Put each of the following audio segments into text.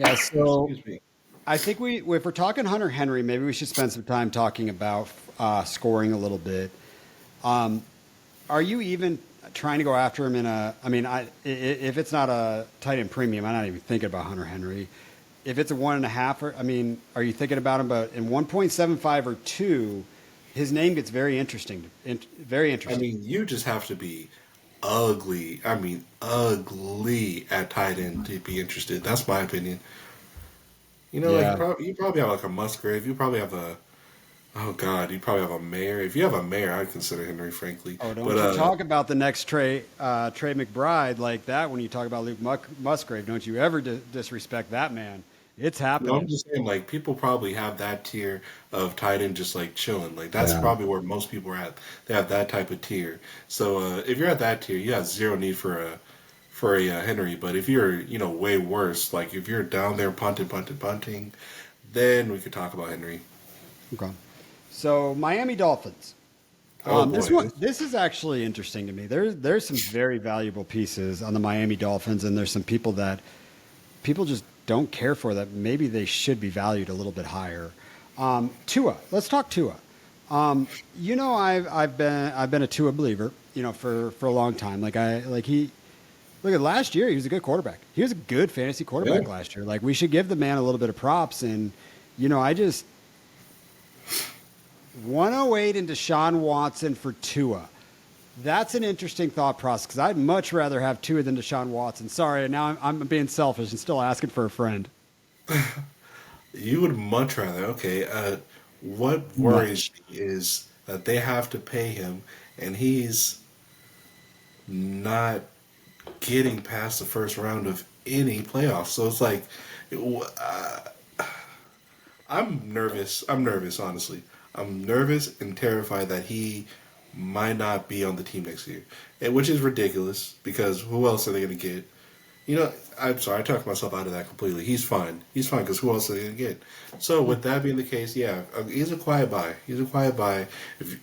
Yeah, so Excuse me. I think if we're talking Hunter Henry, maybe we should spend some time talking about scoring a little bit. Um, are you even trying to go after him in a? I mean, if it's not a tight end premium, I'm not even thinking about Hunter Henry. If it's a 1.5, I mean, are you thinking about him? But in 1.75 or two, his name gets very interesting. Very I interesting. mean, you just have to be ugly. I mean, ugly at tight end to be interested. That's my opinion. Like Yeah. you probably have like a Musgrave. You probably have a oh god. You probably have a Mayor. If you have a Mayor, I'd consider Henry, frankly. Oh, But don't you talk about the next Trey McBride like that when you talk about Luke Musgrave. Don't you ever disrespect that man. It's no, I'm happening. just saying like people probably have that tier of tight end just like chilling. Like that's Yeah. probably where most people are at. They have that type of tier. So if you're at that tier, you have zero need for a Henry. But if you're way worse, like if you're down there punting, then we could talk about Henry. Okay. So Miami Dolphins. Oh This boy, one, this is actually interesting to me. There's some very valuable pieces on the Miami Dolphins, and there's some people that people just don't care for that maybe they should be valued a little bit higher. Tua, let's talk Tua. I've been a Tua believer, for a long time. He look at last year, he was a good quarterback. He was a good fantasy yeah. quarterback last year. Like we should give the man a little bit of props, and I just 108 into Deshaun Watson for Tua. That's an interesting thought process because I'd much rather have Tua than Deshaun Watson. Sorry, now I'm being selfish and still asking for a friend. You would much rather. Okay. What worries Much. me is that they have to pay him, and he's not getting past the first round of any playoffs. So it's like, uh, I'm nervous. I'm nervous, honestly. I'm nervous and terrified that he might not be on the team next year, which is ridiculous because who else are they going to get? I'm sorry, I talked myself out of that completely. He's fine. He's fine because who else are they going to get? So with that being the case, yeah, he's a quiet buy. He's a quiet buy. If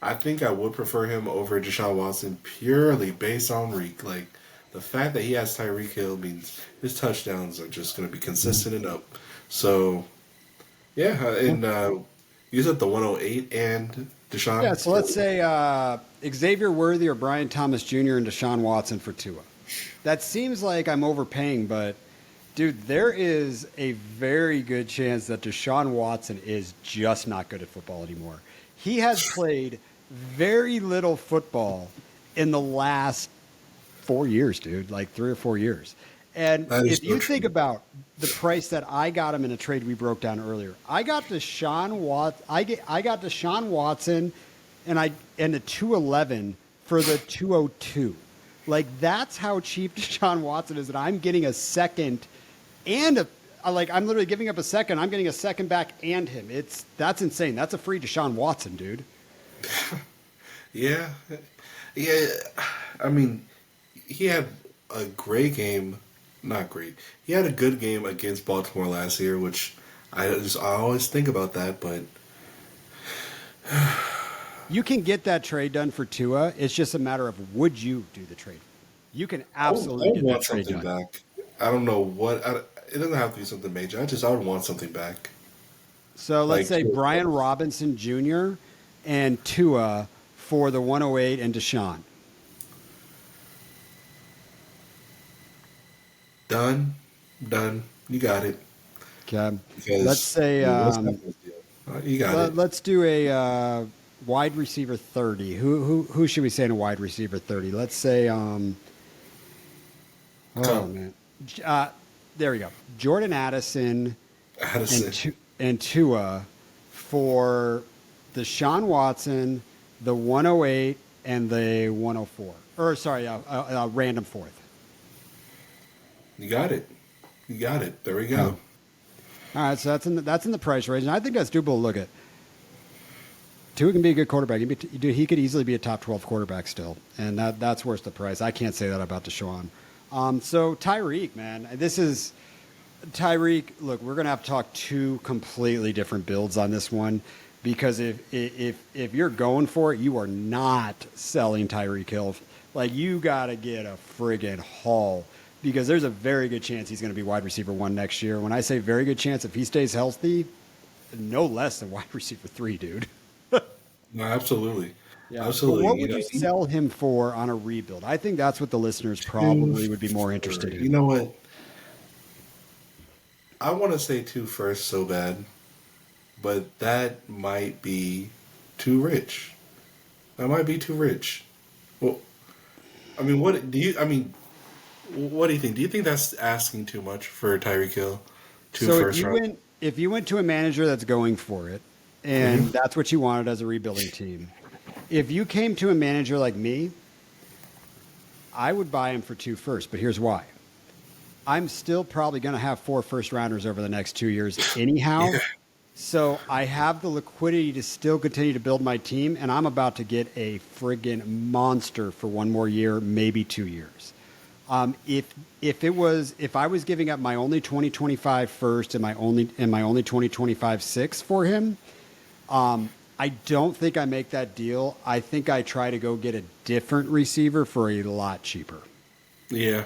I think I would prefer him over Deshaun Watson purely based on Reek. Like the fact that he has Tyreek Hill means his touchdowns are just going to be consistent and up. So yeah, and you said the 108 and Yeah, Deshaun. so let's say Xavier Worthy or Brian Thomas Jr. and Deshaun Watson for Tua. That seems like I'm overpaying, but dude, there is a very good chance that Deshaun Watson is just not good at football anymore. He has played very little football in the last 4 years, dude, like 3 or 4 years. And That is if so you think true. about the price that I got him in a trade we broke down earlier, I got Deshaun Watson, and a 211 for the 202. Like that's how cheap Deshaun Watson is, and I'm getting a second and I'm literally giving up a second. I'm getting a second back and him. That's insane. That's a free Deshaun Watson, dude. Yeah, yeah. I mean, he had a great game. Not great. He had a good game against Baltimore last year, which I always think about that. But You can get that trade done for Tua. It's just a matter of would you do the trade? You can I absolutely would get that want trade something done. back. I don't know what. It doesn't have to be something major. I would want something back. So let's Like say two Brian plus. Robinson Jr. and Tua for the 108 and Deshaun. Done, done. You got it. Okay. Let's Because say what's happening? You got it. let's do a wide receiver 30. Who should we say in a wide receiver 30? Let's say oh Come, man. Uh, there we go. Jordan Addison and Addison. Tua for the Sean Watson, the 108 and the 104. Or sorry, random fourth. You got it. You got it. There we Okay. go. All right, so that's in the price range, and I think that's doable to look at. Tua can be a good quarterback. Dude, he could easily be a top 12 quarterback still, and that's worth the price. I can't say that about Deshaun. So Tyreek, man, this is Tyreek. Look, we're gonna have to talk two completely different builds on this one because if you're going for it, you are not selling Tyreek Hill. Like you got to get a friggin' haul because there's a very good chance he's going to be wide receiver 1 next year. When I say very good chance, if he stays healthy, no less than wide receiver 3, dude. No, absolutely. Yeah. But Absolutely. what would you sell him for on a rebuild? I think that's what the listeners probably would be more interested in. You know what? I want to say two first so bad, but that might be too rich. That might be too rich. Well, I mean, what do you? I mean, what do you think? Do you think that's asking too much for Tyreek Hill? Two So first round. if you went to a manager that's going for it, and that's what you wanted as a rebuilding team, if you came to a manager like me, I would buy him for 2 firsts. But here's why: I'm still probably going to have 4 first rounders over the next 2 years, anyhow. Yeah. So I have the liquidity to still continue to build my team, and I'm about to get a friggin' monster for 1 more year, maybe 2 years. If I was giving up my only 2025 first and my only 2025 six for him, I don't think I make that deal. I think I try to go get a different receiver for a lot cheaper. Yeah.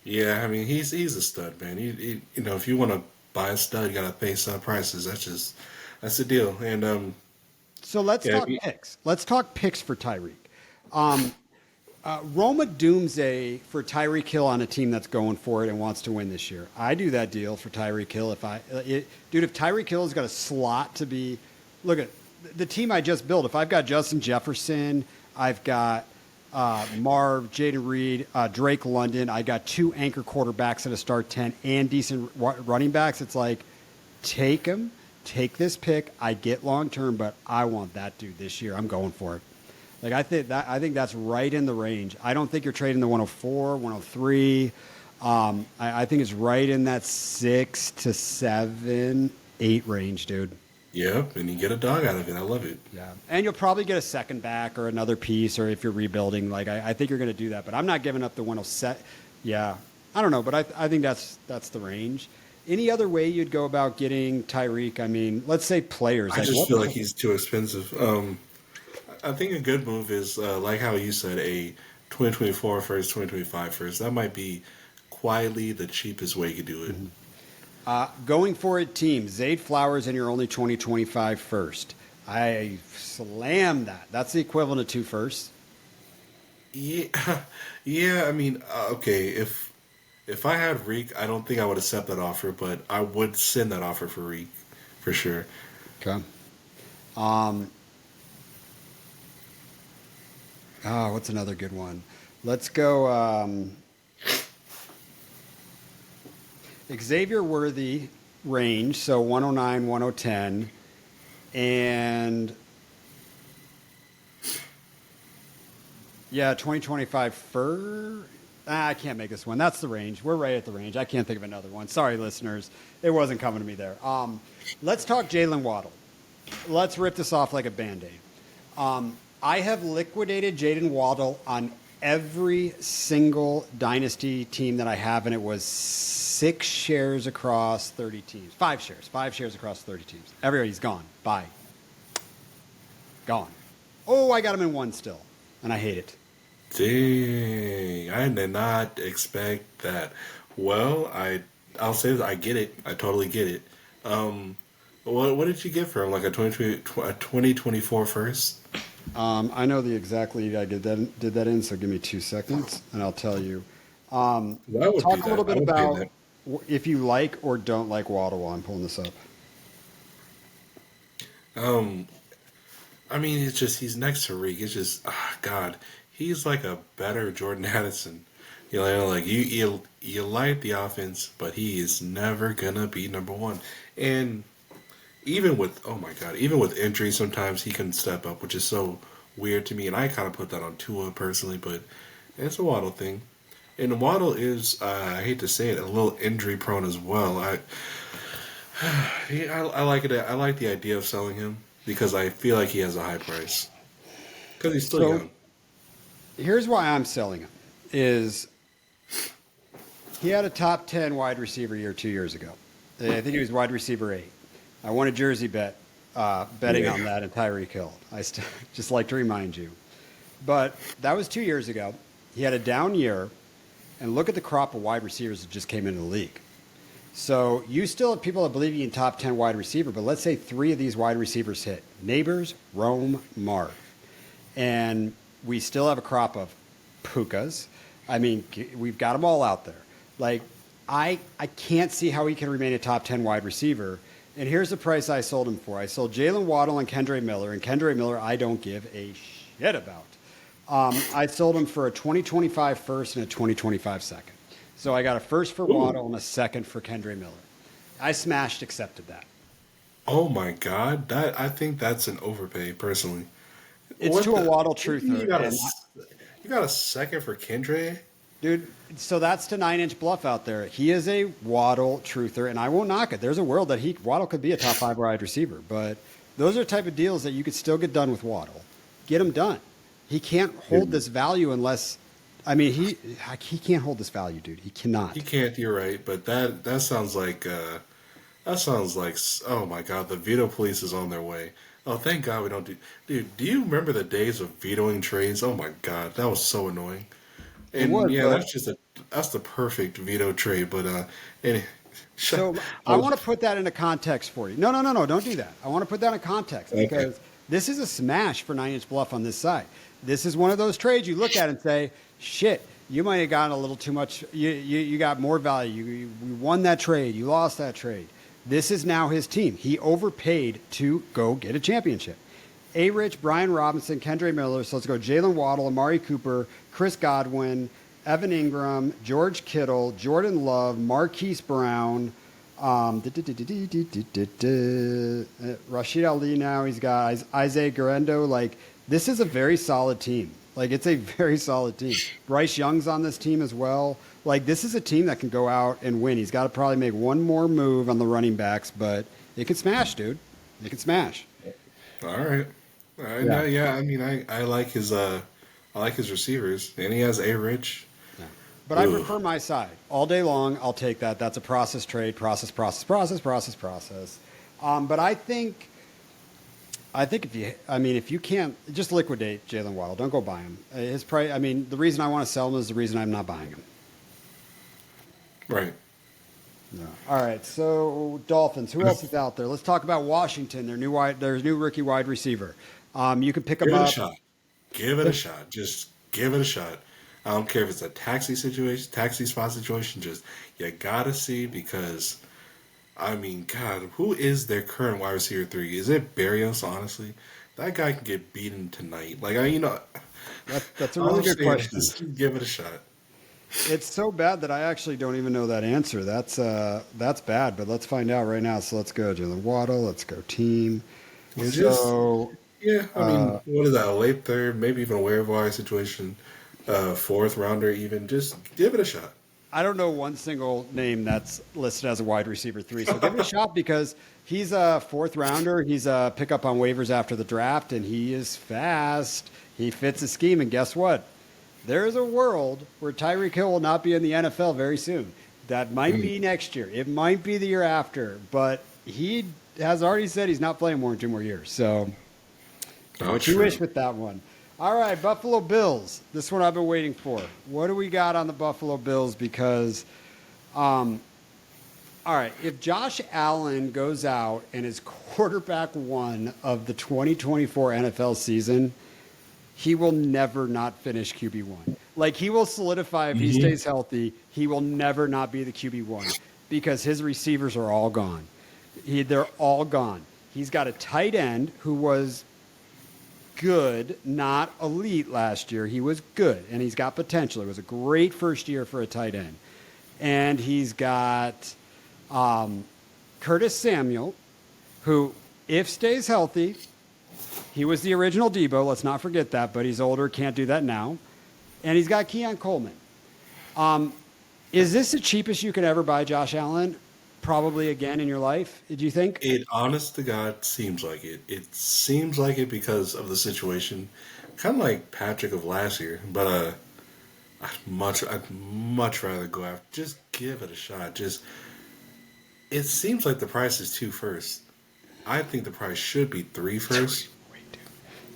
Yeah. I mean, he's a stud, man. You know, if you want to buy a stud, you gotta pay some prices. That's the deal. And So let's yeah, talk picks. Let's talk picks for Tyreek. Roma Doomsday for Tyreek Hill on a team that's going for it and wants to win this year. I do that deal for Tyreek Hill. If Tyreek Hill has got a slot to be, look at the team I just built. If I've got Justin Jefferson, I've got Marv, Jaden Reed, Drake London. I got 2 anchor quarterbacks at a start 10 and decent running backs. It's like, take him, take this pick. I get long term, but I want that dude this year. I'm going for it. Like I think that's right in the range. I don't think you're trading the 104, 103. I think it's right in that 6 to 7, 8 range, dude. yeah, and you get a dog out of it. I love it. Yeah, and you'll probably get a second back or another piece, or if you're rebuilding, like I think you're going to do that. But I'm not giving up the 107. Yeah, I don't know, but I think that's the range. Any other way you'd go about getting Tyreek? I mean, let's say players. I just feel like he's too expensive. I think a good move is like how you said, a 2024 first, 2025 first. That might be quietly the cheapest way you could do it. Going for it, team. Zayd Flowers in your only 2025 first. I slam that. That's the equivalent of 2 firsts. Yeah, yeah. I mean, okay. If I had Reek, I don't think I would accept that offer, but I would send that offer for Reek, for sure. Okay. What's another good one? Let's go Xavier Worthy range, so 109, 110, and yeah, 2025 fur. I can't make this one. That's the range. We're right at the range. I can't think of another one. Sorry, listeners. It wasn't coming to me there. Let's talk Jalen Waddle. Let's rip this off like a Band-Aid. I have liquidated Jaden Waddle on every single Dynasty team that I have, and it was 6 shares across 30 teams. 5 shares. 5 shares across 30 teams. Everybody's gone. Bye. Gone. Oh, I got him in 1 still, and I hate it. Dang, I did not expect that. Well, I'll say that I get it. I totally get it. What did you get for him? Like a 2024 first? I know the exact league I did that in, so give me 2 seconds, and I'll tell you. Talk a little bit about if you like or don't like Waddle while I'm pulling this up. I mean, it's just he's next to Reek. It's just God, he's like a better Jordan Addison. You know, like you like the offense, but he is never gonna be number 1. And even with even with injury, sometimes he can step up, which is so weird to me. And I kind of put that on Tua personally, but it's a Waddle thing. And Waddle is, I hate to say it, a little injury prone as well. I like it. I like the idea of selling him because I feel like he has a high price because he's still young. Here's why I'm selling him: is he had a top 10 wide receiver year 2 years ago. I think he was wide receiver 8. I won a jersey betting on that and Tyreek Hill. I just like to remind you. But that was 2 years ago. He had a down year. and look at the crop of wide receivers that just came into the league. So you still have people that believe you can top 10 wide receiver, but let's say 3 of these wide receivers hit. Neighbors, Rome, Marv. And we still have a crop of Pukas. I mean, we've got them all out there. Like, I can't see how he can remain a top 10 wide receiver. And here's the price I sold him for. I sold Jalen Waddle and Kendre Miller. And Kendre Miller, I don't give a shit about. I sold him for a 2025 first and a 2025 second. So I got a first for Waddle and a second for Kendre Miller. I accepted that. Oh my God, I think that's an overpay personally. It's to a Waddle truther. You got a second for Kendre? Dude, so that's to 9-inch bluff out there. He is a Waddle truther, and I won't knock it. There's a world that Waddle could be a top 5 wide receiver, but those are the type of deals that you could still get done with Waddle. Get him done. He can't hold this value unless, I mean, he can't hold this value, dude. He cannot. He can't. You're right, but that sounds like oh my God, the veto police is on their way. Oh, thank God we don't do. Dude, do you remember the days of vetoing trades? Oh my God, that was so annoying. And that's the perfect veto trade. But so I want to put that into context for you. No, don't do that. I want to put that in context because this is a smash for 9-inch bluff on this side. This is one of those trades you look at and say, shit, you might have gotten a little too much. You got more value. You won that trade. You lost that trade. This is now his team. He overpaid to go get a championship. A-Rich, Brian Robinson, Kendre Miller. So let's go Jalen Waddle, Amari Cooper, Chris Godwin, Evan Ingram, George Kittle, Jordan Love, Marquise Brown, Rashid Ali now. He's got Isaiah Garendo. Like, this is a very solid team. Like, it's a very solid team. Bryce Young's on this team as well. Like, this is a team that can go out and win. He's got to probably make one more move on the running backs, but it can smash, dude. It can smash. All right. I mean, I like his receivers, and he has A-Rich. Yeah. But I prefer my side all day long. I'll take that. That's a process trade. Process. But I think if you can't just liquidate Jalen Waddle, don't go buy him. His price. I mean, the reason I want to sell him is the reason I'm not buying him. Right. No. All right. So Dolphins. Who else is out there? Let's talk about Washington. Their new rookie wide receiver. You can pick him up. Give it a shot. Just give it a shot. I don't care if it's a taxi spot situation. Just you gotta see because, I mean, God, who is their current wide receiver 3? Is it Berrios? Honestly, that guy can get beaten tonight. Like that's a really good question. Just give it a shot. It's so bad that I actually don't even know that answer. That's bad, but let's find out right now. So let's go Jalen Waddle. Let's go team. Yeah, I mean, what is that? A late third, maybe even a waiver wire situation, 4th rounder, even. Just give it a shot. I don't know one single name that's listed as a wide receiver 3, so give it a shot because he's a 4th rounder. He's a pickup on waivers after the draft, and he is fast. He fits the scheme, and guess what? There is a world where Tyreek Hill will not be in the NFL very soon. That might be next year. It might be the year after, but he has already said he's not playing more than 2 more years. So what you wish with that one. All right, Buffalo Bills. This one I've been waiting for. What do we got on the Buffalo Bills? Because, all right, if Josh Allen goes out and is quarterback 1 of the 2024 NFL season, he will never not finish QB1. Like, he will solidify if he stays healthy. He will never not be the QB1 because his receivers are all gone. They're all gone. He's got a tight end who was good, not elite last year. He was good, and he's got potential. It was a great first year for a tight end. And he's got Curtis Samuel, who, if stays healthy, he was the original Debo. Let's not forget that, but he's older, can't do that now. And he's got Keon Coleman. Is this the cheapest you could ever buy Josh Allen? Probably again in your life, do you think? It, honest to God, seems like it. It seems like it because of the situation. Kind of like Patrick of last year, but I'd much rather go after. Just give it a shot. It seems like the price is 2 first. I think the price should be 3 first.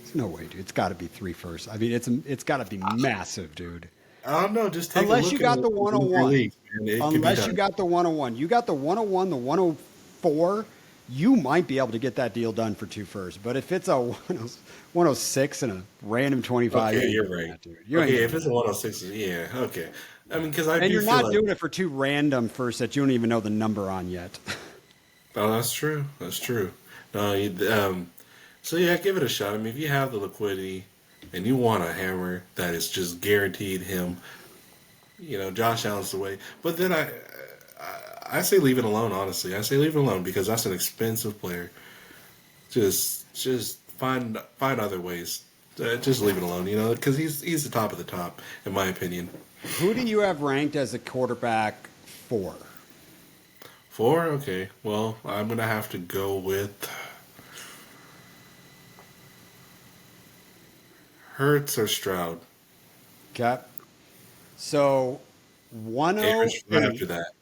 There's no way, dude. It's got to be 3 first. I mean, it's got to be massive, dude. I don't know. Just take a Unless you look at got the your 101. league, and it could be Unless you done. got the 101. You got the 101, the 104, you might be able to get that deal done for two firsts. But if it's a 106 and a random 25, you Okay, ain't you're getting right. that, dude. You ain't Okay, getting if it's a that. 106, yeah, okay. I mean, because I And do you're feel not like, doing it for two random firsts that you don't even know the number on yet. oh, that's true. That's true. No, so yeah, give it a shot. I mean, if you have the liquidity and you want a hammer that is just guaranteed him, Josh Allen's the way. But then I say leave it alone. Honestly, I say leave it alone because that's an expensive player. Just find other ways. Just leave it alone. Because he's the top of the top in my opinion. Who do you have ranked as a quarterback for? Four, okay. Well, I'm gonna have to go with Hurts or Stroud. Okay. So Aaron's right 108, after that.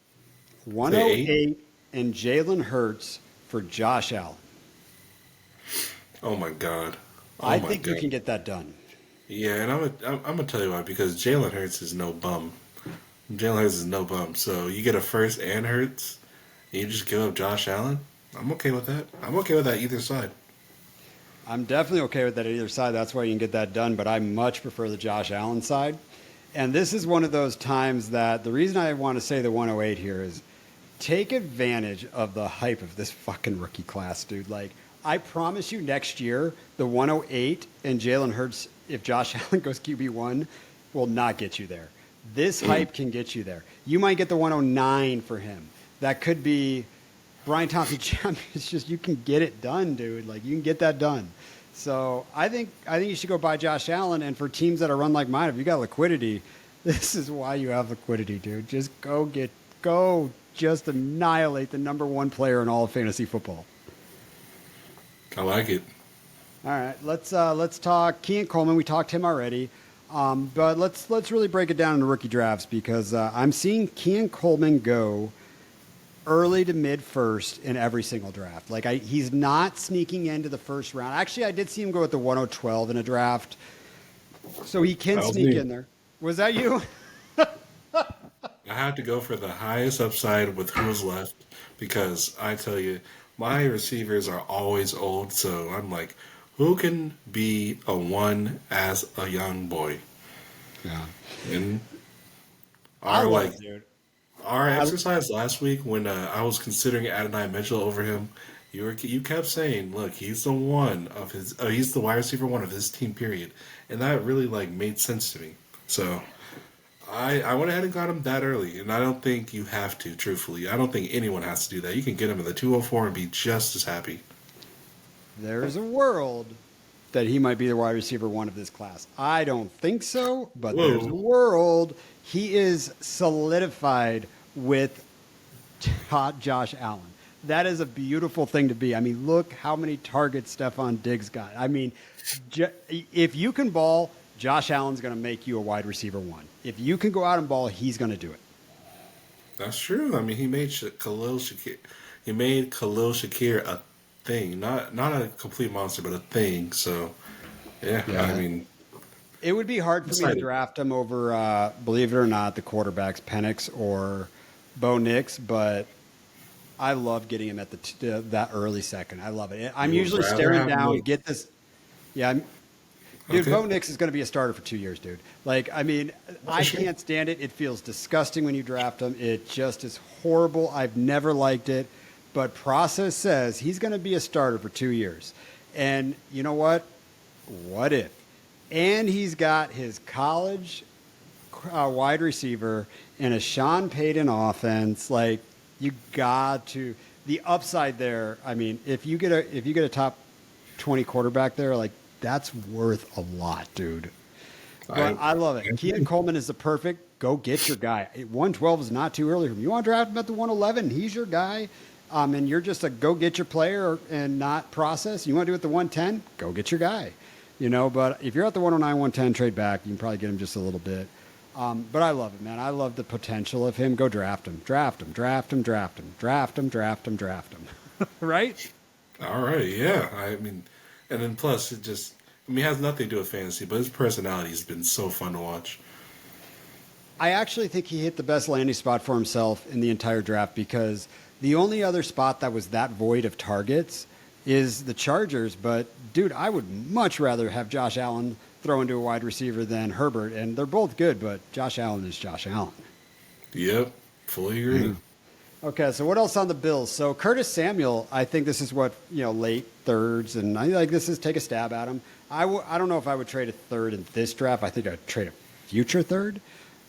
Say eight. 108, and Jalen Hurts for Josh Allen. Oh my god. Oh I my think you god. can get that done. Yeah, and I'm gonna tell you why because Jalen Hurts is no bum. Jalen Hurts is no bum. So you get a first and Hurts, and you just give up Josh Allen. I'm okay with that. I'm okay with that either side. I'm definitely okay with that at either side. That's why you can get that done. But I much prefer the Josh Allen side. And this is one of those times that the reason I want to say the 108 here is take advantage of the hype of this fucking rookie class, dude. Like, I promise you next year, the 108 and Jalen Hurts, if Josh Allen goes QB1, will not get you there. This hype can get you there. You might get the 109 for him. That could be Brian Thompson Jr. It's just you can get it done, dude. Like you can get that done. So I think you should go buy Josh Allen. And for teams that are run like mine, if you got liquidity, this is why you have liquidity, dude. Just go just annihilate the number one player in all of fantasy football. I like it. All right, let's talk Kean Coleman. We talked him already, but let's really break it down into rookie drafts because I'm seeing Kean Coleman go early to mid first in every single draft. Like he's not sneaking into the first round. Actually, I did see him go at the 112 in a draft, so he can That was sneak me. in there. Was that you? I have to go for the highest upside with who's left because I tell you, my receivers are always old. So I'm like, who can be a one as a young boy? Yeah, And I our love like it, dude. our I, exercise last week when I was considering Adonai Mitchell over him, you kept saying, look, he's the one of his, he's the wide receiver one of his team, period, and that really like made sense to me. So. I went ahead and got him that early, and I don't think you have to, truthfully. I don't think anyone has to do that. You can get him in the 204 and be just as happy. there's a world that he might be the wide receiver one of this class. I don't think so, but there's a Whoa. world. He is solidified with Josh Allen. That is a beautiful thing to be. I mean, look how many targets Stephon Diggs got. I mean, if you can ball, Josh Allen's going to make you a wide receiver one. If you can go out and ball, he's going to do it. That's true. I mean, he made Khalil Shakir. He made Khalil Shakir a thing, not a complete monster, but a thing. So, yeah. I Yeah. mean, It would be hard for me to excited. draft him over, believe it or not, the quarterbacks Penix or Bo Nix, but I love getting him at that early second. I love it. I'm You would usually rather staring have him down, wait. get this. Yeah, dude, Okay. Bo Nix is going to be a starter for 2 years, dude. Like, I mean, I sure. can't stand it. It feels disgusting when you draft him. It just is horrible. I've never liked it. But process says he's going to be a starter for 2 years. And you know what? What if? And he's got his college wide receiver in a Sean Payton offense. Like, you got to the upside there. I mean, if you get a top 20 quarterback there, like that's worth a lot, dude. But I love it. Keenan Coleman is the perfect go get your guy. 112 is not too early for him. You want to draft him at the 111? He's your guy. And you're just a go get your player and not process. You want to do it at the 110? Go get your guy. But if you're at the 109, 110, trade back. You can probably get him just a little bit. But I love it, man. I love the potential of him. Go draft him. Draft him. Draft him. Draft him. Draft him. Draft him. Draft him. Right? All right, yeah. I mean, and then plus, it just, I mean, it has nothing to do with fantasy, but his personality has been so fun to watch. I actually think he hit the best landing spot for himself in the entire draft because the only other spot that was that void of targets is the Chargers. But, dude, I would much rather have Josh Allen throw into a wide receiver than Herbert. And they're both good, but Josh Allen is Josh Allen. Yep, fully agree. Okay, so what else on the Bills? So Curtis Samuel, I think this is what, late thirds, and I like this is take a stab at him. I don't know if I would trade a third in this draft. I think I'd trade a future third,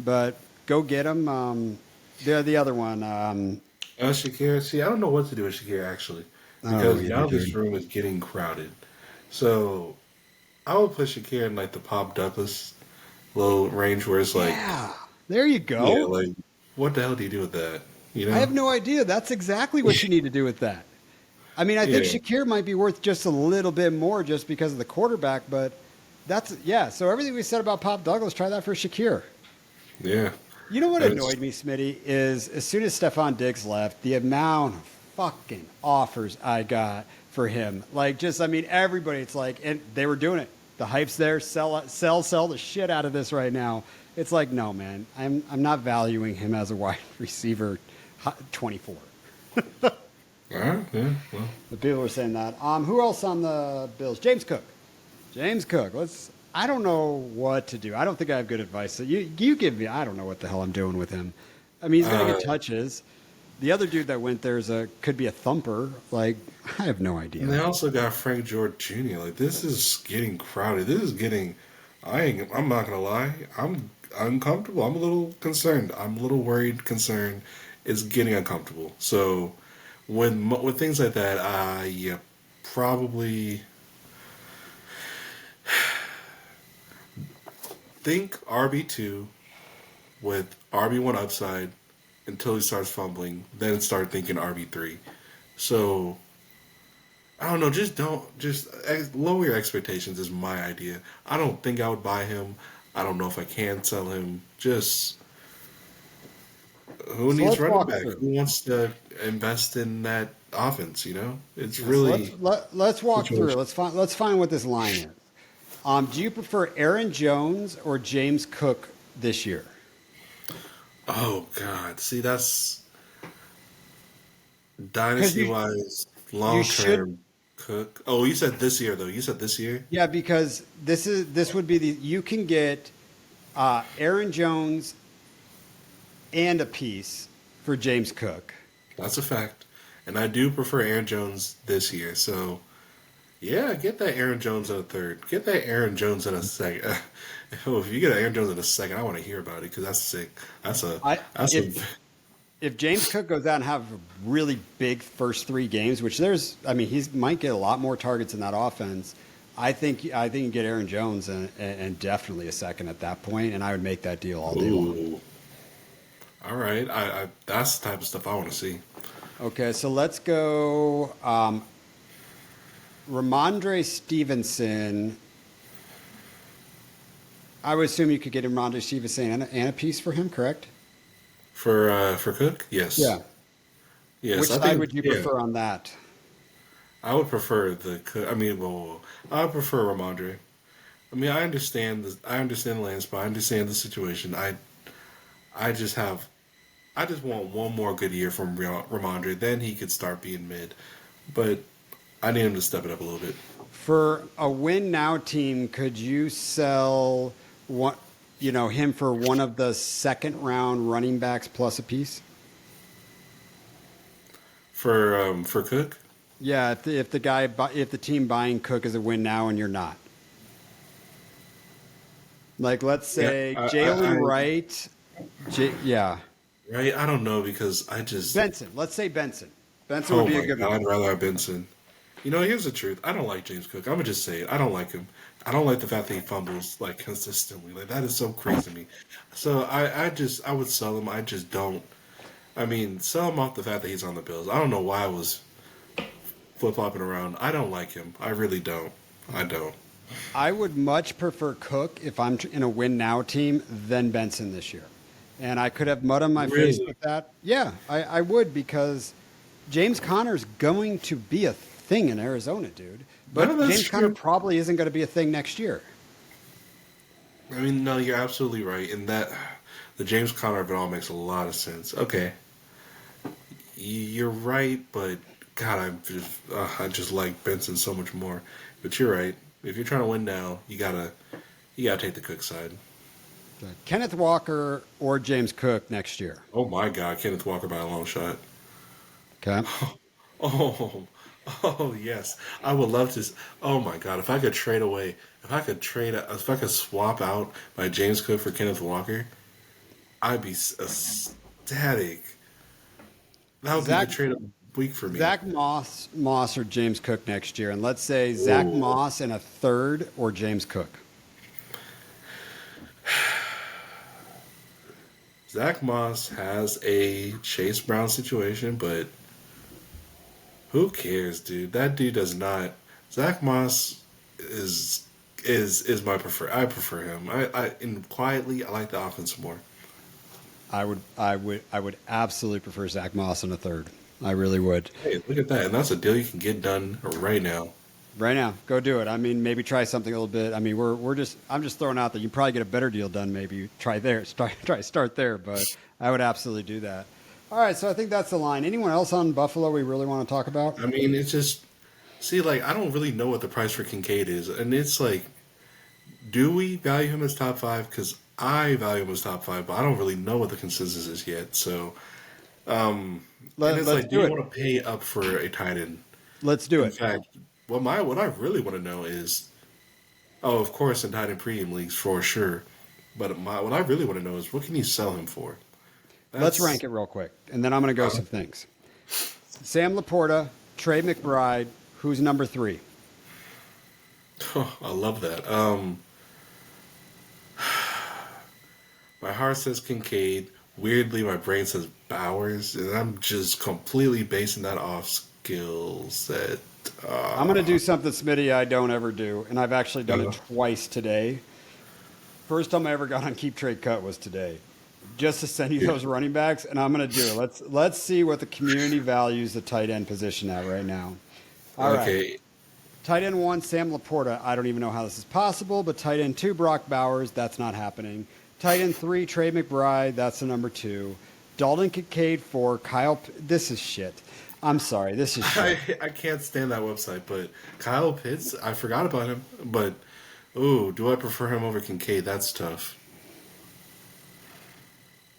but go get him. The other one. Shakir, see, I don't know what to do with Shakir, actually, because now this room is getting crowded. So I would put Shakir in, like, the Pop Douglas little range where it's like... Yeah, there you go. Yeah, like, what the hell do you do with that? I have no idea. That's exactly what you need to do with that. I mean, I think Shakir might be worth just a little bit more just because of the quarterback, but so everything we said about Pop Douglas, try that for Shakir. Yeah. You know what annoyed me, Smitty, is as soon as Stephon Diggs left, the amount of fucking offers I got for him. Like, everybody, it's like, and they were doing it. The hype's there. Sell the shit out of this right now. It's like, no, man, I'm not valuing him as a wide receiver 24. All right, yeah, well. The people were saying that. Who else on the Bills? James Cook. I don't know what to do. I don't think I have good advice. So you give me. I don't know what the hell I'm doing with him. I mean, he's going to get touches. The other dude that went there could be a thumper. Like, I have no idea. And they also got Frank George Jr. Like, this is getting crowded. This is getting. I'm not gonna lie. I'm uncomfortable. I'm a little concerned. I'm a little worried. Concerned. It's getting uncomfortable. So with things like that, probably think RB2 with RB1 upside until he starts fumbling. Then start thinking RB3. So I don't know. Just lower your expectations. Is my idea. I don't think I would buy him. I don't know if I can sell him. Just. Who needs running back? Who wants to invest in that offense? It's really. Let's walk through. Let's find what this line is. Do you prefer Aaron Jones or James Cook this year? Oh God! See, that's dynasty wise, long term. Cook. Oh, you said this year though. You said this year. Yeah, because this would be you can get Aaron Jones and a piece for James Cook. That's a fact. And I do prefer Aaron Jones this year. So, yeah, get that Aaron Jones in a third. Get that Aaron Jones in a second. If you get Aaron Jones in a second, I want to hear about it because that's sick. If James Cook goes out and have a really big first 3 games, which he might get a lot more targets in that offense. I think you get Aaron Jones and definitely a second at that point, and I would make that deal all day long. All right, I that's the type of stuff I want to see. Okay, so let's go. Ramondre Stevenson. I would assume you could get Ramondre Stevenson and a piece for him, correct? For Cook, yes. Yeah. Yes. Which side would you prefer on that? I would prefer the Cook. I would prefer Ramondre. I understand the land spot. I understand the situation. I just want one more good year from Ramondre. Then he could start being mid. But I need him to step it up a little bit. For a win now team, could you sell him for one of the second round running backs plus a piece? For Cook? Yeah, if the team buying Cook is a win now and you're not. Like, let's say Jalen Wright. Right? I don't know because Benson. Let's say Benson. Benson would be a good one. I'd rather have Benson. Here's the truth. I don't like James Cook. I'm going to just say it. I don't like him. I don't like the fact that he fumbles, like, consistently. Like, that is so crazy to me. So, I would sell him. I just don't. Sell him off the fact that he's on the Bills. I don't know why I was flip-flopping around. I don't like him. I really don't. I don't. I would much prefer Cook if I'm in a win-now team than Benson this year. And I could have mud on my face with that. Yeah, I would because James Conner's going to be a thing in Arizona, dude. But James Conner probably isn't going to be a thing next year. No, you're absolutely right. And The James Conner of it all makes a lot of sense. Okay, you're right, but God, I just like Benson so much more. But you're right. If you're trying to win now, you gotta take the Cook side. Kenneth Walker or James Cook next year. Oh my God, Kenneth Walker by a long shot. Okay. Oh, oh yes, I would love to. Oh my God, if I could trade away, if I could swap out my James Cook for Kenneth Walker, I'd be ecstatic. That would be the Zach trade of the week for me. Zach Moss or James Cook next year, and let's say Zach Ooh. Moss in a third or James Cook. Zach Moss has a Chase Brown situation, but who cares, dude? That dude does not. Zach Moss is my prefer. I prefer him. And quietly, I like the offense more. I would absolutely prefer Zach Moss in a third. I really would. Hey, look at that, and that's a deal you can get done right now. Right now, go do it. I mean, maybe try something a little bit. I mean, I'm just throwing out that you probably get a better deal done. Maybe try start there, but I would absolutely do that. All right, so I think that's the line. Anyone else on Buffalo we really want to talk about? I mean, it's just see, like I don't really know what the price for Kincaid is, and it's like, do we value him as top five? Because I value him as top five, but I don't really know what the consensus is yet. So, and it's Let's like, do do you it. want to pay up for a tight end? Let's do In it. fact, what I really want to know is, oh, of course, in tight end premium leagues for sure. But what I really want to know is, what can you sell him for? Let's That's rank it real quick, and then I'm going to go uh, some things. Sam Laporta, Trey McBride. Who's number three? I love that. My heart says Kincaid. Weirdly, my brain says Bowers, and I'm just completely basing that off skill set. I'm going to Uh, do something, Smitty, I don't ever do, and I've actually done it uh, twice today. First time I ever got on Keep Trade Cut was today, just to send you yeah. those running backs, and I'm going to do it. Let's see what the community values the tight end position at right now. All right, Okay. tight end one, Sam Laporta. I don't even know how this is possible, but tight end two, Brock Bowers. That's not happening. Tight end three, Trey McBride. That's the number two. Dalton Kincaid four, This is shit. I'm sorry, this is shit. I can't stand that website, but Kyle Pitts, I forgot about him. But, ooh, do I prefer him over Kincaid? That's tough.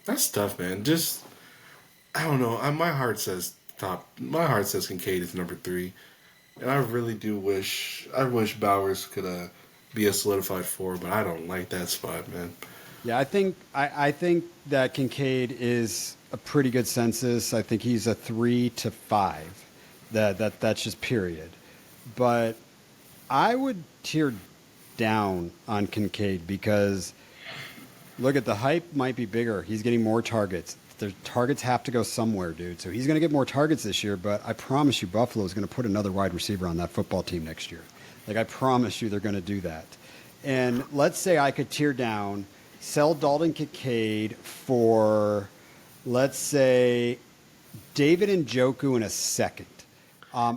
That's tough, man. Just, I don't know. My heart says top. My heart says Kincaid is number three. And I really do I wish Bowers could be a solidified four, but I don't like that spot, man. Yeah, I think that Kincaid is a pretty good census. I think he's a 3 to 5. That's just period. But I would tear down on Kincaid because look at the hype might be bigger. He's getting more targets. The targets have to go somewhere, dude. So he's going to get more targets this year. But I promise you, Buffalo is going to put another wide receiver on that football team next year. Like I promise you, they're going to do that. And let's say I could tear down, sell Dalton Kincaid for, let's say, David Njoku in a second.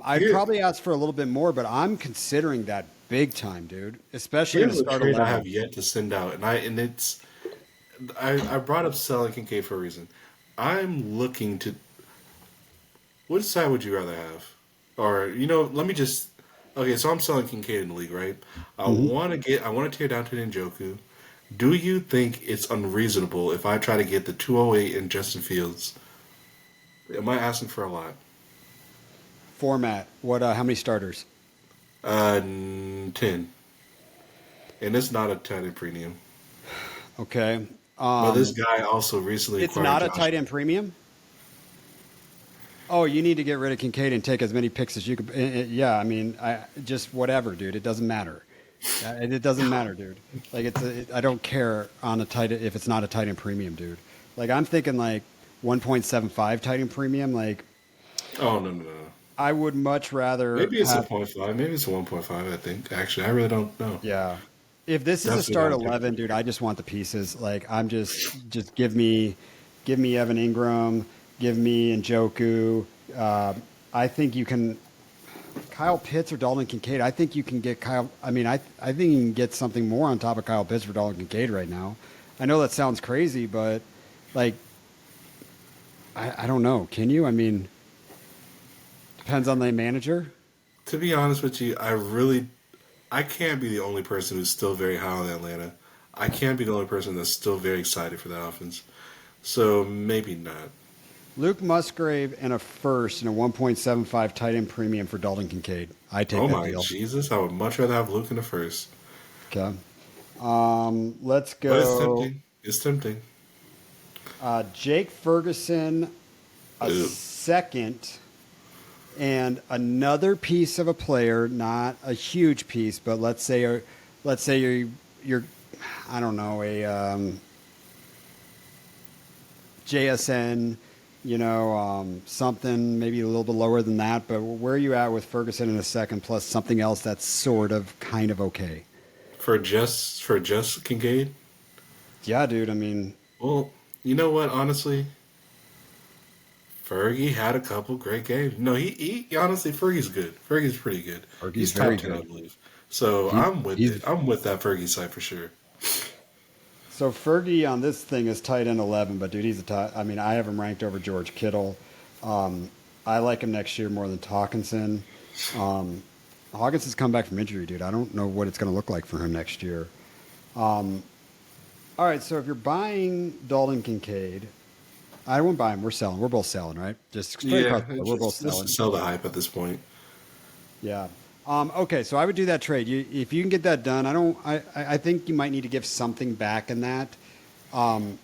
I'd Here, probably ask for a little bit more, but I'm considering that big time, dude. Especially in a here's a start trade I have 11. yet to send out, I brought up selling Kincaid for a reason. I'm looking to. Which side would you rather have? Or let me just. Okay, so I'm selling Kincaid in the league, right? Hmm. I want to tear down to Njoku. Do you think it's unreasonable if I try to get the 208 in Justin Fields? Am I asking for a lot? Format. What? How many starters? 10. And it's not a tight end premium. Okay. But this guy also recently It's acquired not a Josh. tight end premium. Oh, you need to get rid of Kincaid and take as many picks as you could. Yeah, I mean, just whatever, dude. It doesn't matter. It doesn't matter, dude. Like I don't care on a tight if it's not a tight end premium, dude. Like I'm thinking like 1.75 tight end premium. Like Oh, no, no, no. I would much rather Maybe it's a have. point five. Maybe it's a 1.5, I think. Actually, I really don't know. Yeah. If this is a Definitely start not a tight 11, dude, I just want the pieces. Like I'm just give me Evan Ingram, give me Njoku. I think you can Kyle Pitts or Dalton Kincaid. I think you can get Kyle. I mean, I think you can get something more on top of Kyle Pitts for Dalton Kincaid right now. I know that sounds crazy, but Like, I don't know. Can you? I mean, depends on the manager. To be honest with you, I can't be the only person who's still very high on Atlanta. I can't be the only person that's still very excited for that offense. So maybe not. Luke Musgrave and a first and a 1.75 tight end premium for Dalton Kincaid. I take Oh that my deal. Jesus, I would much rather have Luke in the first. Okay. Let's But it's go. tempting. It's tempting. Jake Ferguson, a Ew. second, and another piece of a player, not a huge piece, but let's say you're I don't know, a JSN, something maybe a little bit lower than that. But where are you at with Ferguson in a second, plus something else that's sort of kind of okay? For just Kincaid. Yeah, dude. I mean, Well, you know what? Honestly, Fergie had a couple great games. No, he honestly Fergie's good. Fergie's pretty good. Fergie's He's top very 10, I good. believe. So He, I'm with it. he's I'm with that Fergie side for sure. So Fergie on this thing is tight end 11, but dude, he's a tight. I mean, I have him ranked over George Kittle. I like him next year more than Hawkinson. Hawkinson's come back from injury, dude. I don't know what it's going to look like for him next year. All right, so if you're buying Dalton Kincaid, I won't buy him. We're selling. We're both selling, right? Just straight across Yeah, the board. it's We're both just selling. sell the hype at this point. Yeah. Okay, so I would do that trade. If you can get that done, I think you might need to give something back in that. Um,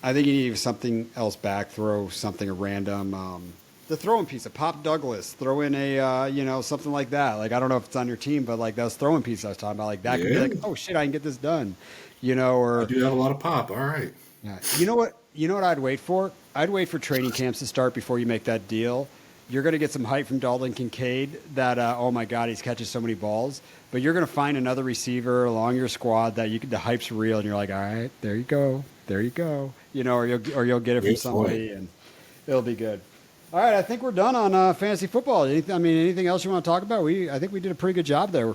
I think you need to give something else back. Throw something a random, the throwing piece, a Pop Douglas. Throw in a, something like that. Like I don't know if it's on your team, but like those throwing piece I was talking about, like that could be Yeah, like, oh shit, I can get this done. I Or do have a lot of pop. All right. yeah. You know what? You know what I'd wait for? I'd wait for training camps to start before you make that deal. You're going to get some hype from Dalton Kincaid that, oh my God, he's catching so many balls. But you're going to find another receiver along your squad that the hype's real, and you're like, all right, there you go, there you go. Or you'll get it from Great point. somebody, and it'll be good. All right, I think we're done on fantasy football. Anything else you want to talk about? I think we did a pretty good job there.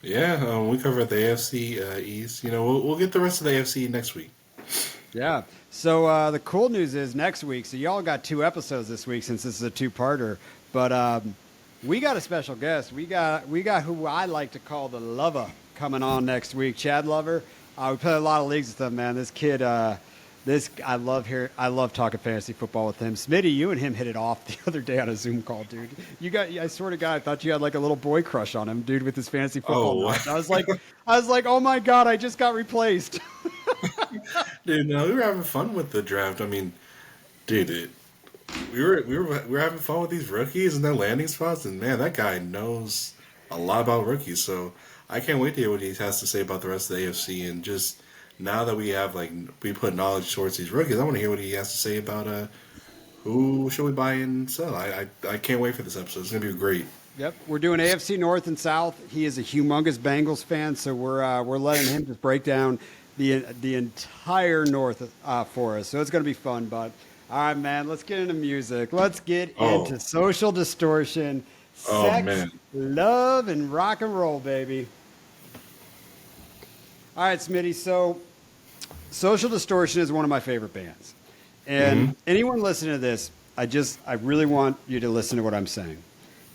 Yeah, we covered the AFC East. We'll get the rest of the AFC next week. Yeah. So the cool news is next week. So y'all got 2 episodes this week since this is a two-parter. But we got a special guest. We got who I like to call the Lover coming on next week. Chad Lover. We play a lot of leagues with him, man. This kid. I love talking fantasy football with him. Smitty, you and him hit it off the other day on a Zoom call, dude. I swear to God, I thought you had like a little boy crush on him, dude, with his fantasy football Oh, knowledge. I was like, oh my God, I just got replaced. dude, no, we were having fun with the draft. I mean, dude, we were having fun with these rookies and their landing spots, and man, that guy knows a lot about rookies. So I can't wait to hear what he has to say about the rest of the AFC. And just now that we put knowledge towards these rookies, I want to hear what he has to say about who should we buy and sell. I can't wait for this episode. It's gonna be great. Yep, we're doing AFC North and South. He is a humongous Bengals fan, so we're letting him just break down the entire North for us. So it's going to be fun. But all right, man, let's get into music. Let's get into social distortion, sex, Man. love, and rock and roll, baby. All right, Smitty. So social distortion is one of my favorite bands, and anyone listening to this, I really want you to listen to what I'm saying.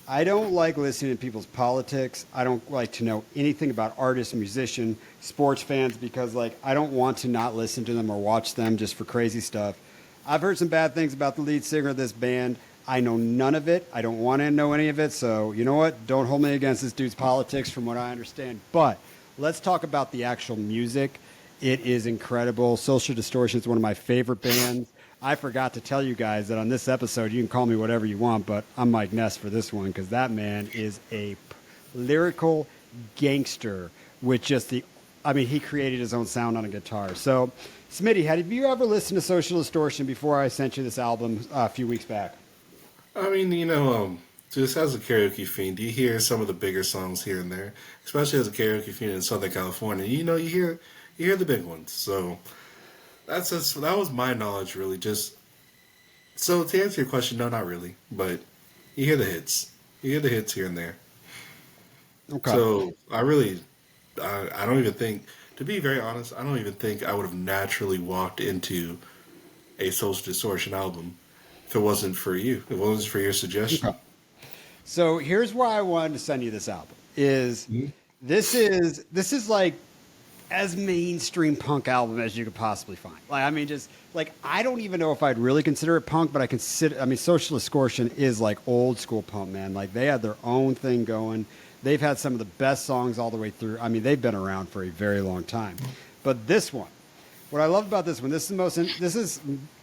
I don't like listening to people's politics. I don't like to know anything about artists, musicians, sports fans because I don't want to not listen to them or watch them just for crazy stuff. I've heard some bad things about the lead singer of this band. I know none of it. I don't want to know any of it. So, you know what? Don't hold me against this dude's politics from what I understand. But let's talk about the actual music. It is incredible. Social Distortion is one of my favorite bands. I forgot to tell you guys that on this episode, you can call me whatever you want, but I'm Mike Ness for this one because that man is a lyrical gangster with just he created his own sound on a guitar. So, Smitty, have you ever listened to Social Distortion before I sent you this album a few weeks back? I mean, just as a karaoke fiend, you hear some of the bigger songs here and there, especially as a karaoke fiend in Southern California. You hear the big ones. So that was my knowledge, really. Just so to answer your question, no, not really, but you hear the hits. You hear the hits here and there. Okay. So I don't even think to be very honest, I don't even think I would have naturally walked into a Social Distortion album if it wasn't for you. If it wasn't for your suggestion. Okay. So here's why I wanted to send you this album. Is Mhm. this is like as mainstream punk album as you could possibly find. Like, I mean, just like I don't even know if I'd really consider it punk, but I consider. I mean, Social Distortion is like old school punk, man. Like they had their own thing going. They've had some of the best songs all the way through. I mean, they've been around for a very long time. But this one, what I love about this one, this is the most. This is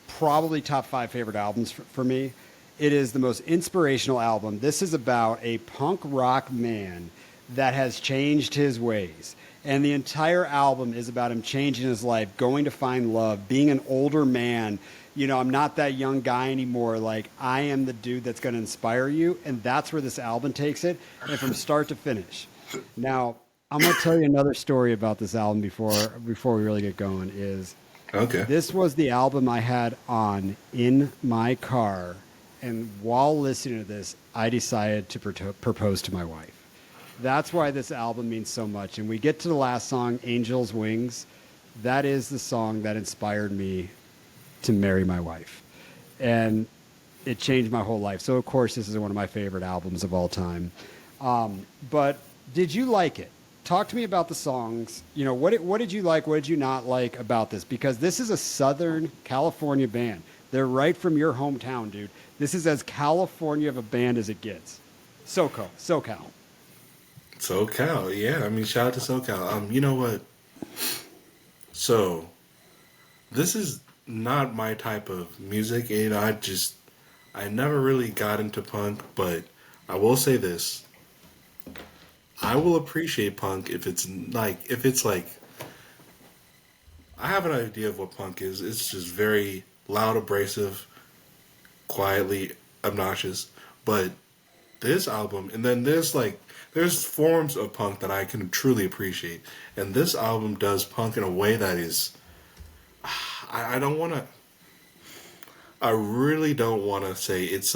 probably top five favorite albums for me. It is the most inspirational album. This is about a punk rock man that has changed his ways. And the entire album is about him changing his life, going to find love, being an older man. You know, I'm not that young guy anymore. Like, I am the dude that's going to inspire you. And that's where this album takes it, and from start to finish. Now, I'm going to tell you another story about this album before we really get going. Is Okay. this was the album I had on in my car, and while listening to this, I decided to propose to my wife. That's why this album means so much. And we get to the last song, Angel's Wings. That is the song that inspired me to marry my wife. And it changed my whole life. So, of course, this is one of my favorite albums of all time. But did you like it? Talk to me about the songs. You know, what did you like? What did you not like about this? Because this is a Southern California band. They're right from your hometown, dude. This is as California of a band as it gets. SoCal. SoCal, yeah. I mean, shout out to SoCal. You know what? So, this is not my type of music, and I never really got into punk, but I will say this. I will appreciate punk if it's like, I have an idea of what punk is. It's just very loud, abrasive, quietly obnoxious. But this album, and then there's forms of punk that I can truly appreciate, and this album does punk in a way that is, I don't want to, I really don't want to say it's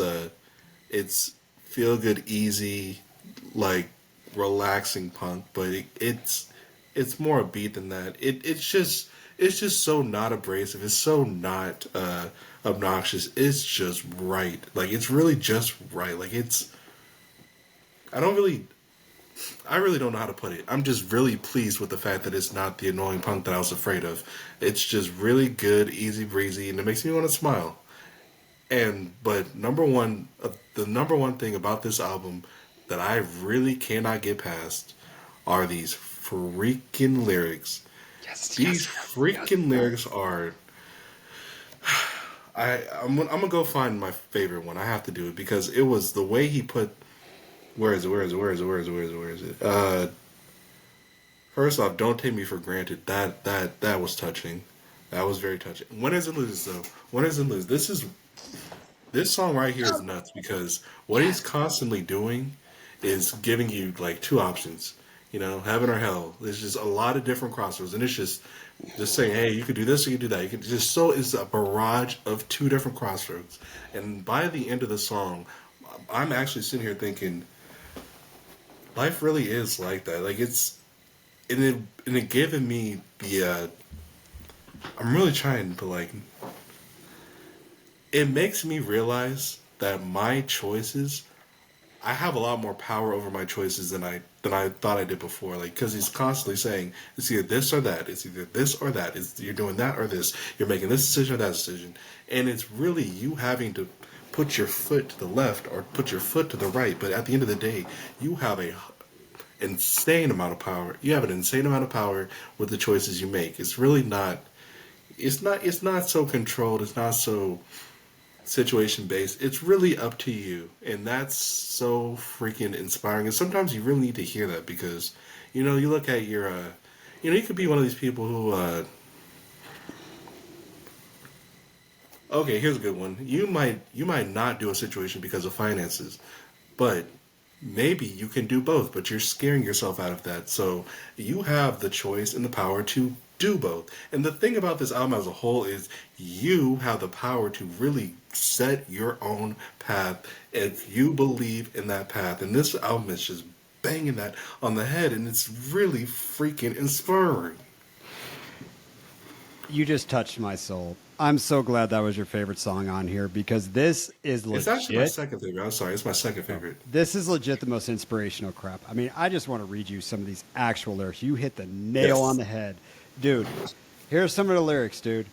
feel good, easy, like relaxing punk, but it's more a beat than that. It's just so not abrasive. It's so not obnoxious. It's just right. Like it's really just right. Like it's. I don't really. I really don't know how to put it. I'm just really pleased with the fact that it's not the annoying punk that I was afraid of. It's just really good, easy breezy, and it makes me want to smile. But the number one thing about this album that I really cannot get past are these freaking lyrics. These freaking lyrics are. I'm gonna go find my favorite one. I have to do it because it was the way he put. Where is it? First off, don't take me for granted. That was touching. That was very touching. Winners and losers though. Winners and losers. This song right here is nuts because what he's constantly doing is giving you like two options. You know, heaven or hell. There's just a lot of different crossroads, and it's just saying, hey, you could do this or you could do that. You could just it's a barrage of two different crossroads. And by the end of the song, I'm actually sitting here thinking, life really is like that. Like it's, and it given me the. I'm really trying to like. It makes me realize that my choices, I have a lot more power over my choices than I thought I did before. Like, because he's constantly saying it's either this or that. It's either this or that. You're doing that or this. You're making this decision or that decision, and it's really you having to put your foot to the left or put your foot to the right. But at the end of the day, you have a insane amount of power. You have an insane amount of power with the choices you make. It's really not. It's not so controlled. It's not so situation based. It's really up to you, and that's so freaking inspiring. And sometimes you really need to hear that because, you know, you look at your, you could be one of these people who. Okay, here's a good one. You might not do a situation because of finances, but maybe you can do both, but you're scaring yourself out of that. So you have the choice and the power to do both. And the thing about this album as a whole is you have the power to really set your own path if you believe in that path. And this album is just banging that on the head, and it's really freaking inspiring. You just touched my soul. I'm so glad that was your favorite song on here because this is It's actually my legit. second favorite. I'm sorry, it's my second favorite. This is legit the most inspirational crap. I mean, I just want to read you some of these actual lyrics. You hit the nail on Yes. the head. Dude, here's some of the lyrics, dude.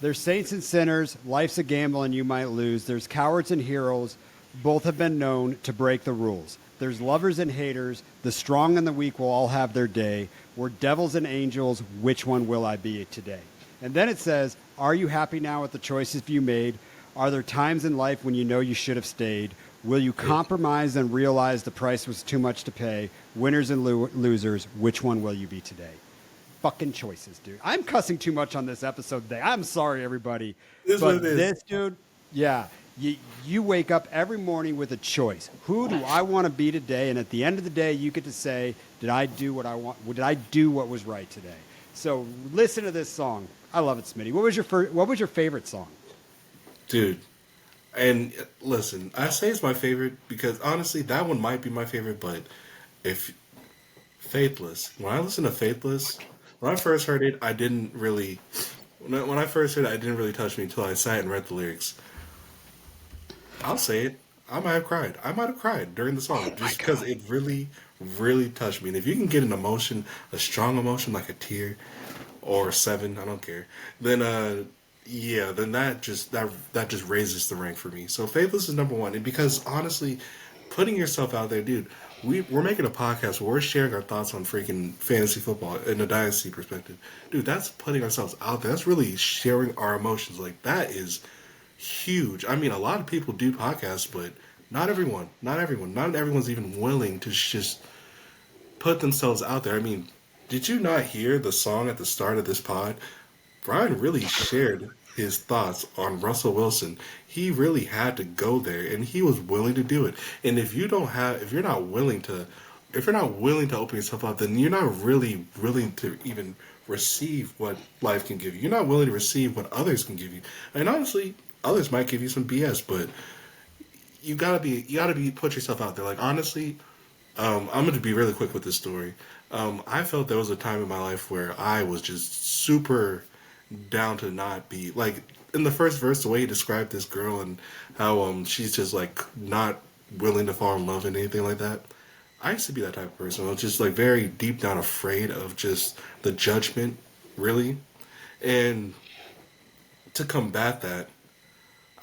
There's saints and sinners. Life's a gamble and you might lose. There's cowards and heroes. Both have been known to break the rules. There's lovers and haters. The strong and the weak will all have their day. We're devils and angels. Which one will I be today? And then it says, are you happy now with the choices you made? Are there times in life when you know you should have stayed? Will you compromise and realize the price was too much to pay? Winners and losers, which one will you be today? Fucking choices, dude. I'm cussing too much on this episode today. I'm sorry, everybody. It is But what it is. this, dude, yeah. You wake up every morning with a choice. Who do I want to be today? And at the end of the day, you get to say, did I do what I want? Did I do what was right today? So listen to this song. I love it, Smitty. What was your favorite song? Dude. And listen, I say it's my favorite because honestly, that one might be my favorite. But if Faithless, when I listen to Faithless, when I first heard it, I didn't really. When I first heard it, it didn't really touch me until I sat and read the lyrics. I'll say it. I might have cried. I might have cried during the song just because it really, really touched me. And if you can get an emotion, a strong emotion like a tear or 7, I don't care. Then yeah, then that just raises the rank for me. So Faithless is number 1, and because honestly, putting yourself out there, dude. We're making a podcast where we're sharing our thoughts on freaking fantasy football in a dynasty perspective. Dude, that's putting ourselves out there. That's really sharing our emotions. Like, that is huge. I mean, a lot of people do podcasts, but not everyone. Not everyone. Not everyone's even willing to just put themselves out there. I mean, did you not hear the song at the start of this pod? Brian really shared his thoughts on Russell Wilson. He really had to go there, and he was willing to do it. And if you're not willing to open yourself up, then you're not really willing to even receive what life can give you. You're not willing to receive what others can give you. And honestly, others might give you some BS, but you gotta put yourself out there. Like, honestly, I'm going to be really quick with this story. I felt there was a time in my life where I was just super down to not be like in the first verse, the way he described this girl and how she's just like not willing to fall in love and anything like that. I used to be that type of person. I was just like very deep down afraid of just the judgment, really. And to combat that,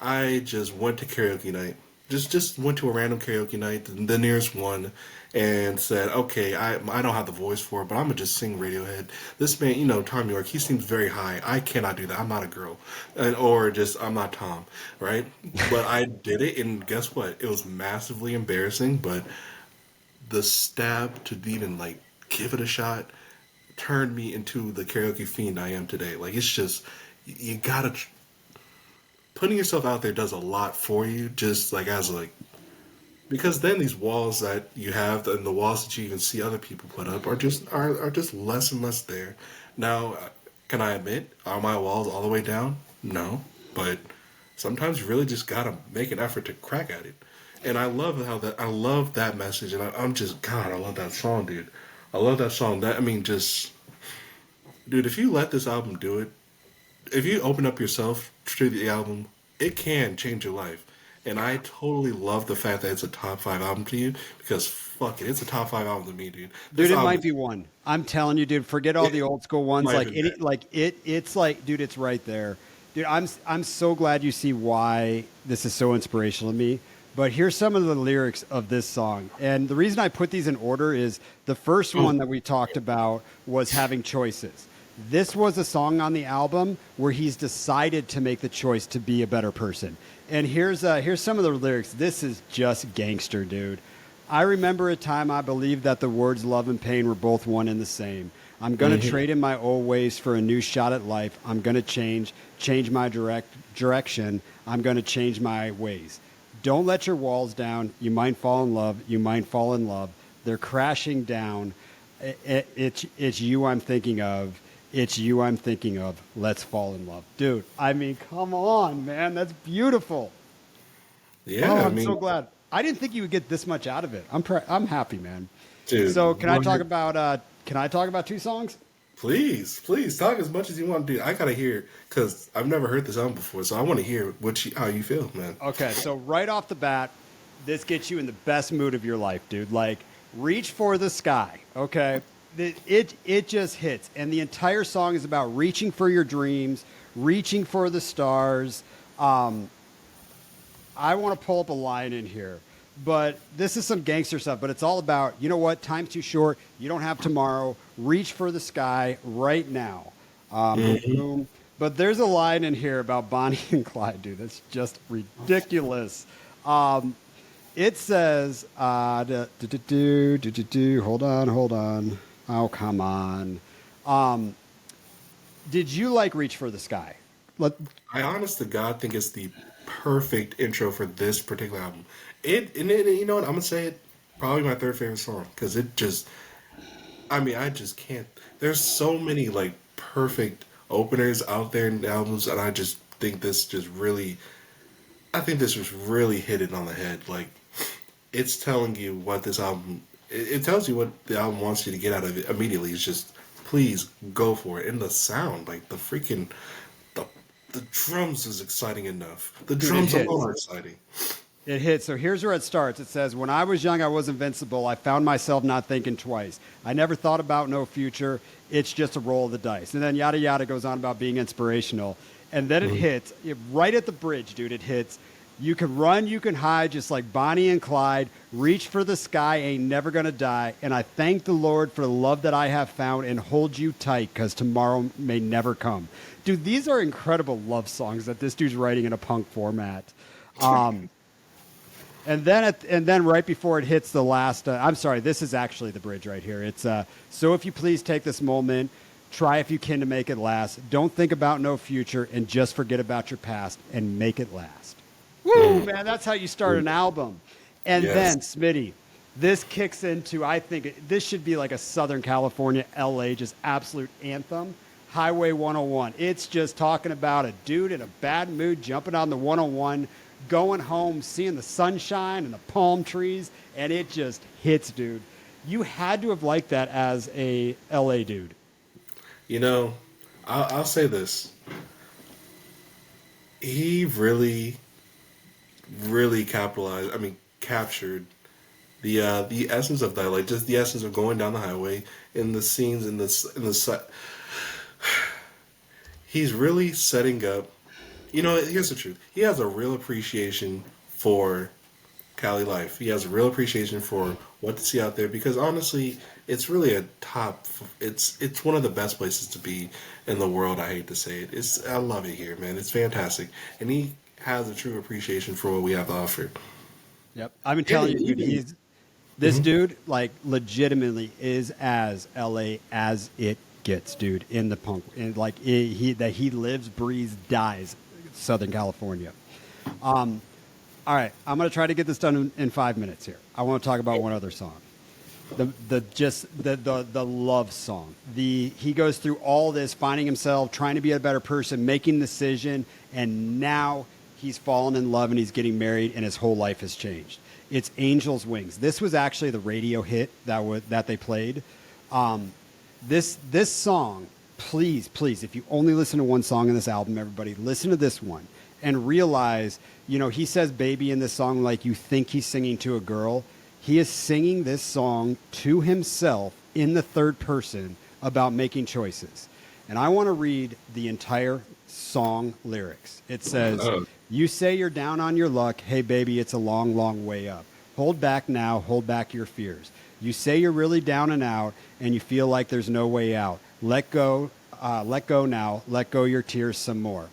I just went to karaoke night. Just went to a random karaoke night, the nearest one, and said, okay, I don't have the voice for it, but I'm going to just sing Radiohead. This man, Tom York, he seems very high. I cannot do that. I'm not a girl. I'm not Tom, right? But I did it, and guess what? It was massively embarrassing, but the stab to even, like, give it a shot turned me into the karaoke fiend I am today. Like, it's just, you gotta... Putting yourself out there does a lot for you, just like because then these walls that you have and the walls that you even see other people put up are just less and less there. Now, can I admit, are my walls all the way down? No, but sometimes you really just gotta make an effort to crack at it. And I love I love that message, and I'm just God, I love that song, dude. I love that song. Dude, if you let this album do it. If you open up yourself to the album, it can change your life. And I totally love the fact that it's a top 5 album to you because fuck it, it's a top 5 album to me, dude. Dude, it might be one. I'm telling you, dude. Forget all the old school ones. It's like, dude, it's right there, dude. I'm so glad you see why this is so inspirational to me. But here's some of the lyrics of this song, and the reason I put these in order is the first one that we talked about was having choices. This was a song on the album where he's decided to make the choice to be a better person. And here's some of the lyrics. This is just gangster, dude. I remember a time I believed that the words love and pain were both one and the same. I'm going to trade in my old ways for a new shot at life. I'm going to change my direction. I'm going to change my ways. Don't let your walls down. You might fall in love. You might fall in love. They're crashing down. It's you I'm thinking of. It's you I'm thinking of. Let's fall in love. Dude, I mean, come on, man. That's beautiful. Yeah, I'm so glad. I didn't think you would get this much out of it. I'm happy, man. Dude, So can I talk about 2 songs? Please talk as much as you want to do. I gotta hear because I've never heard this album before, so I want to hear how you feel, man. Okay, so right off the bat, this gets you in the best mood of your life, dude. Like, reach for the sky, okay? It just hits. And the entire song is about reaching for your dreams, reaching for the stars. I want to pull up a line in here, but this is some gangster stuff, but it's all about, you know what, time's too short. You don't have tomorrow. Reach for the sky right now. Boom. But there's a line in here about Bonnie and Clyde, dude. That's just ridiculous. It says, hold on. Oh, come on. Did you like Reach for the Sky? I honest to God think it's the perfect intro for this particular album. You know what? I'm gonna say it. Probably my third favorite song because it just. I mean, I just can't. There's so many like perfect openers out there in albums, and I just think this just really. I think this was really hit it on the head. Like, it's telling you what this album. It tells you what the album wants you to get out of it immediately. It's just, please go for it. And the sound, like the freaking. The drums is exciting enough. The drums alone are exciting. It hits. So here's where it starts. It says, when I was young, I was invincible. I found myself not thinking twice. I never thought about no future. It's just a roll of the dice. And then yada yada goes on about being inspirational. And then it hits right at the bridge, dude. It hits. You can run, you can hide, just like Bonnie and Clyde. Reach for the sky, ain't never gonna die. And I thank the Lord for the love that I have found and hold you tight because tomorrow may never come. Dude, these are incredible love songs that this dude's writing in a punk format. And then right before it hits the last, I'm sorry, this is actually the bridge right here. It's so if you please take this moment, try if you can to make it last. Don't think about no future and just forget about your past and make it last. Woo, man, that's how you start an album. And then, Smitty, this kicks into, I think, this should be like a Southern California, LA, just absolute anthem. Highway 101. It's just talking about a dude in a bad mood jumping on the 101, going home, seeing the sunshine and the palm trees, and it just hits, dude. You had to have liked that as a LA dude. You know, I'll say this. He really captured the essence of that, like just the essence of going down the highway in the scenes in the set. He's really setting up. You know, here's the truth. He has a real appreciation for Cali life. He has a real appreciation for what to see out there because honestly, it's really a top. It's one of the best places to be in the world. I hate to say it. I love it here, man. It's fantastic, and he has a true appreciation for what we have to offer. Yep, I've been telling you, dude. This dude, like, legitimately is as LA as it gets, dude. In the punk, and like he lives, breathes, dies, Southern California. All right, I'm gonna try to get this done in 5 minutes here. I want to talk about one other song. The love song. He goes through all this, finding himself, trying to be a better person, making a decision, and now he's fallen in love and he's getting married and his whole life has changed. It's Angel's Wings. This was actually the radio hit that they played. This song, please, if you only listen to one song in this album, everybody, listen to this one and realize, you know, he says baby in this song like you think he's singing to a girl. He is singing this song to himself in the third person about making choices. And I want to read the entire song lyrics. It says, you say you're down on your luck. Hey, baby, it's a long, long way up. Hold back now. Hold back your fears. You say you're really down and out and you feel like there's no way out. Let go now. Let go your tears some more.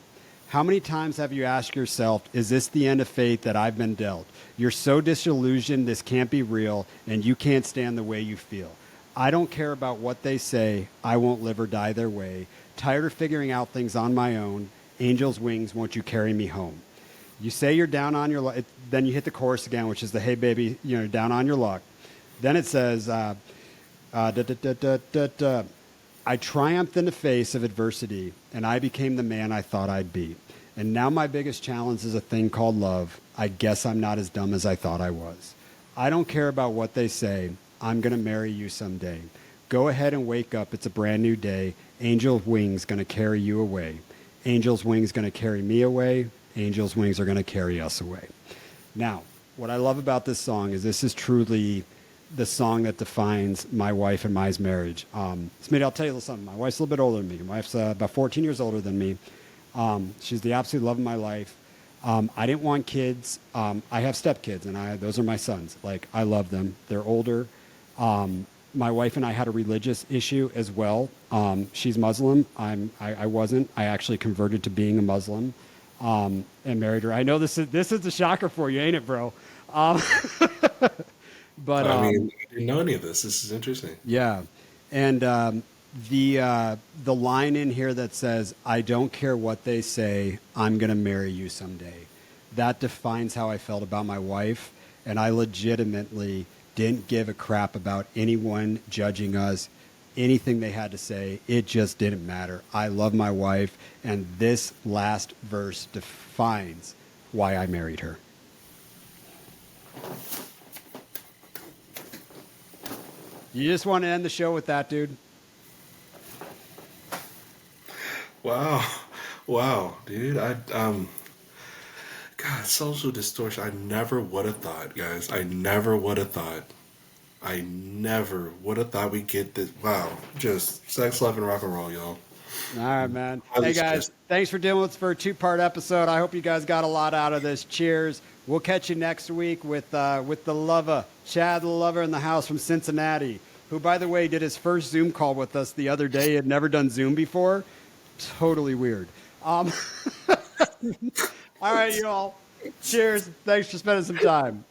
How many times have you asked yourself, is this the end of fate that I've been dealt? You're so disillusioned, this can't be real, and you can't stand the way you feel. I don't care about what they say. I won't live or die their way. Tired of figuring out things on my own. Angel's wings, won't you carry me home? You say you're down on your luck. Then you hit the chorus again, which is the hey, baby, you know, down on your luck. Then it says, I triumphed in the face of adversity, and I became the man I thought I'd be. And now my biggest challenge is a thing called love. I guess I'm not as dumb as I thought I was. I don't care about what they say. I'm going to marry you someday. Go ahead and wake up. It's a brand new day. Angel wings going to carry you away. Angel's wings going to carry me away. Angel's wings are going to carry us away. Now, what I love about this song is this is truly the song that defines my wife and my marriage. Smitty, I'll tell you a little something. My wife's a little bit older than me. My wife's about 14 years older than me. She's the absolute love of my life. I didn't want kids. I have stepkids, and those are my sons. Like, I love them. They're older. My wife and I had a religious issue as well. She's Muslim. I wasn't. I actually converted to being a Muslim and married her. I know this is a shocker for you, ain't it, bro? But I mean, I didn't know any of this. This is interesting. yeah, and the line in here that says, "I don't care what they say, I'm gonna marry you someday," that defines how I felt about my wife, and I legitimately didn't give a crap about anyone judging us, anything they had to say. It just didn't matter. I love my wife, and this last verse defines why I married her. You just want to end the show with that, dude? Wow, dude. God, social distortion. I never would have thought, guys. I never would have thought we'd get this. Wow, just sex, love, and rock and roll, y'all. All right, man. Hey, guys, thanks for dealing with us for a 2-part episode. I hope you guys got a lot out of this. Cheers. We'll catch you next week with the lover, Chad the lover in the house from Cincinnati, who, by the way, did his first Zoom call with us the other day. He had never done Zoom before. Totally weird. All right, you all. Cheers. Thanks for spending some time.